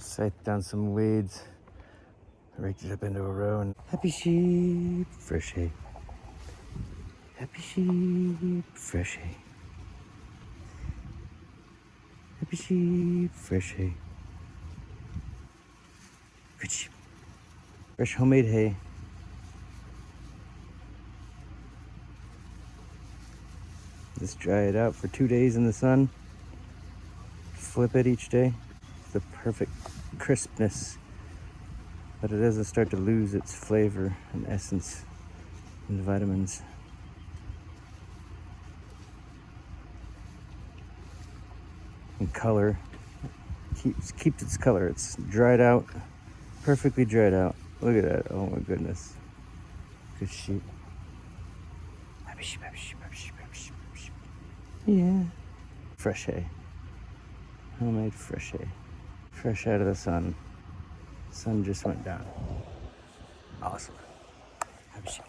Scythe down some weeds, raked it up into a row, and happy sheep, fresh hay. Happy sheep, fresh hay. Happy sheep, fresh hay. Good sheep. Fresh homemade hay. Just dry it out for 2 days in the sun. Flip it each day. The perfect crispness, but it doesn't start to lose its flavor and essence and vitamins. And color. Keeps its color. It's dried out, perfectly dried out. Look at that. Oh my goodness. Good sheep. Happy sheep, happy sheep, happy sheep, happy sheep, happy sheep. Yeah. Fresh hay. Homemade fresh hay. Fresh out of the sun. Sun just went down. Awesome. Happy sheep.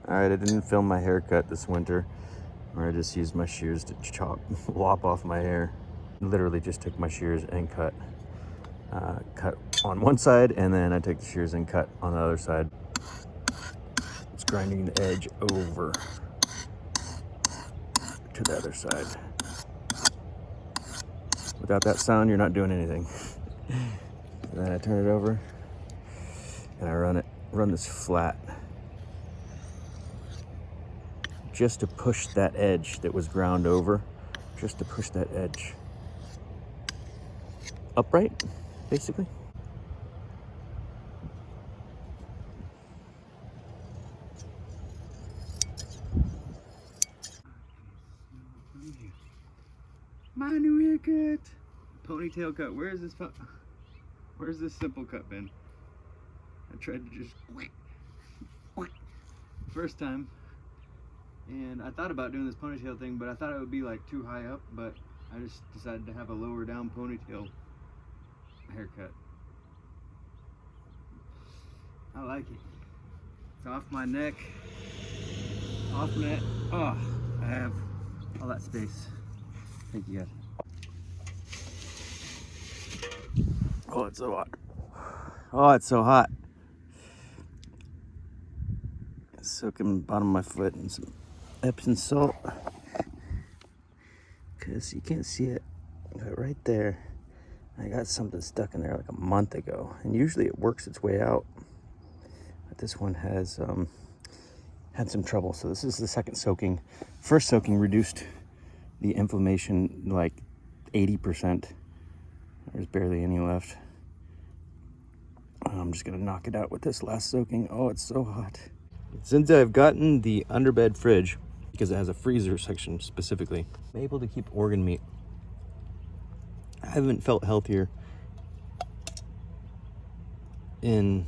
Alright, I didn't film my haircut this winter, or I just used my shears to lop off my hair. Literally just took my shears and cut on one side, and then I take the shears and cut on the other side. It's grinding the edge over to the other side. Without that sound, you're not doing anything. And then I turn it over and I run this flat, just to push that edge that was ground over, just to push that edge upright, basically. My new haircut. Ponytail cut. Where's this simple cut been? I tried to just first time, and I thought about doing this ponytail thing, but I thought it would be like too high up, but I just decided to have a lower down ponytail haircut. I like it. It's off my neck, off my neck. Oh, I have all that space. Thank you guys. Oh, it's so hot. Oh, it's so hot. Soaking the bottom of my foot in some Epsom salt, because you can't see it, but right there, I got something stuck in there like a month ago, and usually it works its way out, but this one has had some trouble. So this is the second soaking. First soaking reduced the inflammation like 80%. There's barely any left. I'm just gonna knock it out with this last soaking. Oh, it's so hot. Since I've gotten the underbed fridge, because it has a freezer section specifically, I'm able to keep organ meat. I haven't felt healthier in,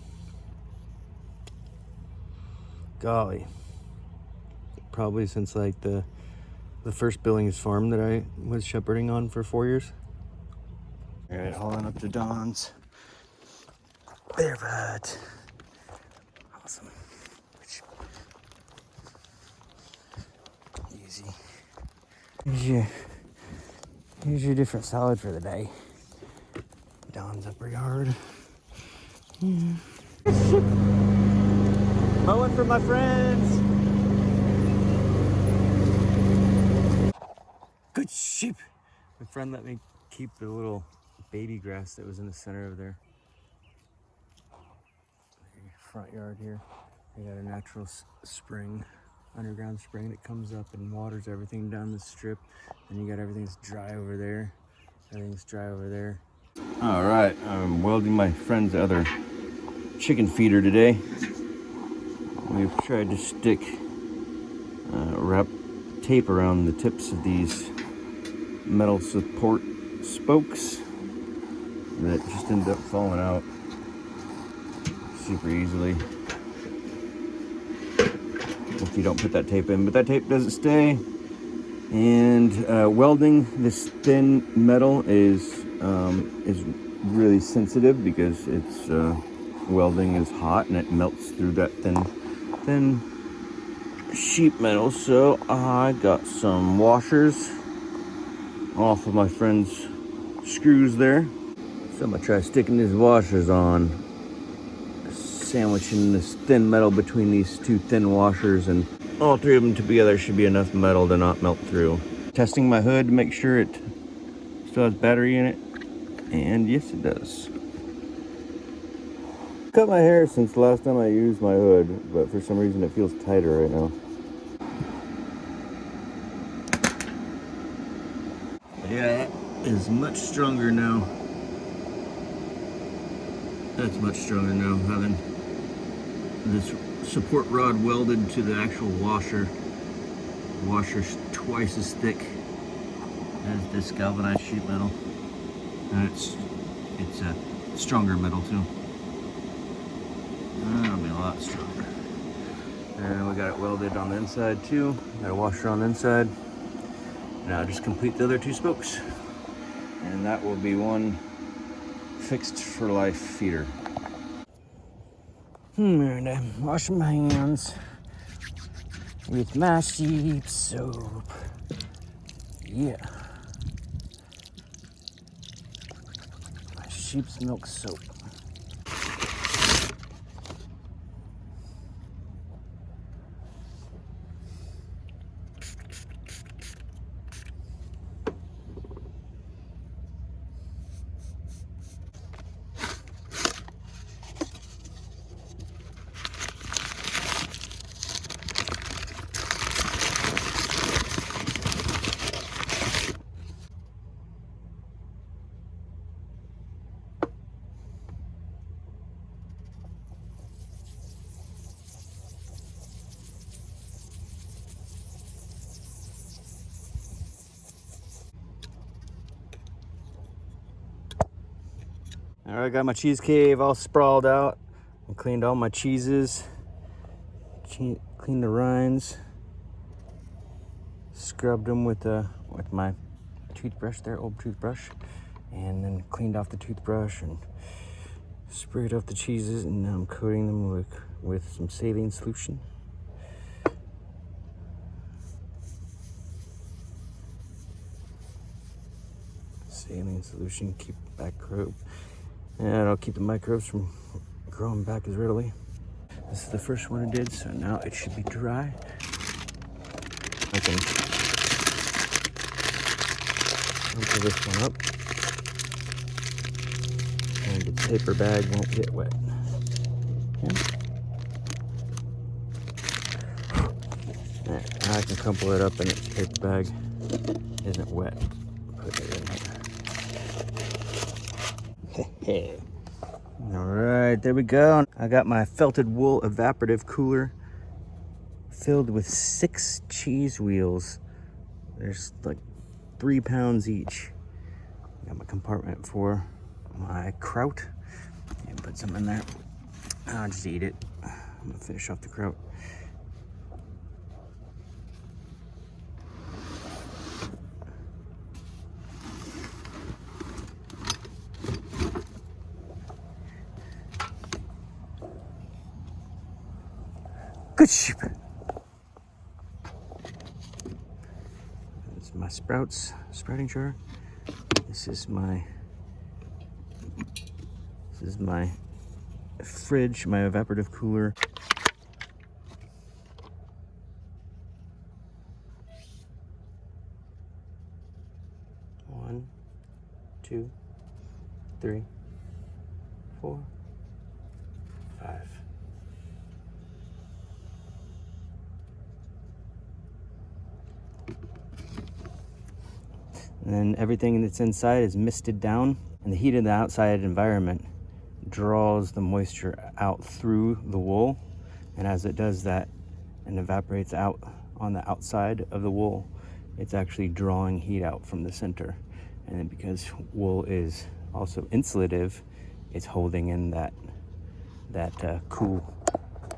golly, probably since like the first Billings farm that I was shepherding on for 4 years. All right, hauling up to Dawn's. Barefoot. Awesome. Easy. Here's your different salad for the day. Dawn's upper yard. Yeah. Mowing for my friends. Good sheep. My friend let me keep the little baby grass that was in the center of their front yard here. They got a natural spring, underground spring that comes up and waters everything down the strip. And you got everything that's dry over there. Everything's dry over there. All right, I'm welding my friend's other chicken feeder today. We've tried to stick wrap tape around the tips of these metal support spokes that just ended up falling out super easily if you don't put that tape in, but that tape doesn't stay. And welding this thin metal is really sensitive, because it's welding is hot and it melts through that thin sheet metal. So I got some washers off of my friend's screws there. So I'm gonna try sticking these washers on, sandwiching this thin metal between these two thin washers, and all three of them together should be enough metal to not melt through. Testing my hood to make sure it still has battery in it, and yes it does. Cut my hair since the last time I used my hood, but for some reason it feels tighter right now. Yeah, that is much stronger now. That's much stronger now, having this support rod welded to the actual washer. The washer's twice as thick as this galvanized sheet metal, and it's a stronger metal too. That'll be a lot stronger. And we got it welded on the inside too. Got a washer on the inside. Now just complete the other two spokes, and that will be one fixed for life feeder. And I'm washing my hands with my sheep soap. Yeah. My sheep's milk soap. All right, got my cheese cave all sprawled out. I cleaned all my cheeses, cleaned the rinds, scrubbed them with my toothbrush there, old toothbrush, and then cleaned off the toothbrush and sprayed off the cheeses, and now I'm coating them with some saline solution. Saline solution, keep microbe, and it'll keep the microbes from growing back as readily. This is the first one I did, so now it should be dry. I can empty this one up, and the paper bag won't get wet. Okay. Now I can crumple it up and its paper bag isn't wet. Put it in here. All right, there we go. I got my felted wool evaporative cooler filled with 6 cheese wheels. There's like 3 pounds each. Got my compartment for my kraut. And put some in there. I'll just eat it. I'm gonna finish off the kraut. Good sheep. This is my sprouting jar. This is my fridge, my evaporative cooler. One, 2, 3, 4, 5. And then everything that's inside is misted down, and the heat of the outside environment draws the moisture out through the wool, and as it does that and evaporates out on the outside of the wool, it's actually drawing heat out from the center. And then because wool is also insulative, it's holding in that cool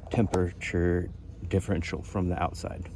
temperature differential from the outside.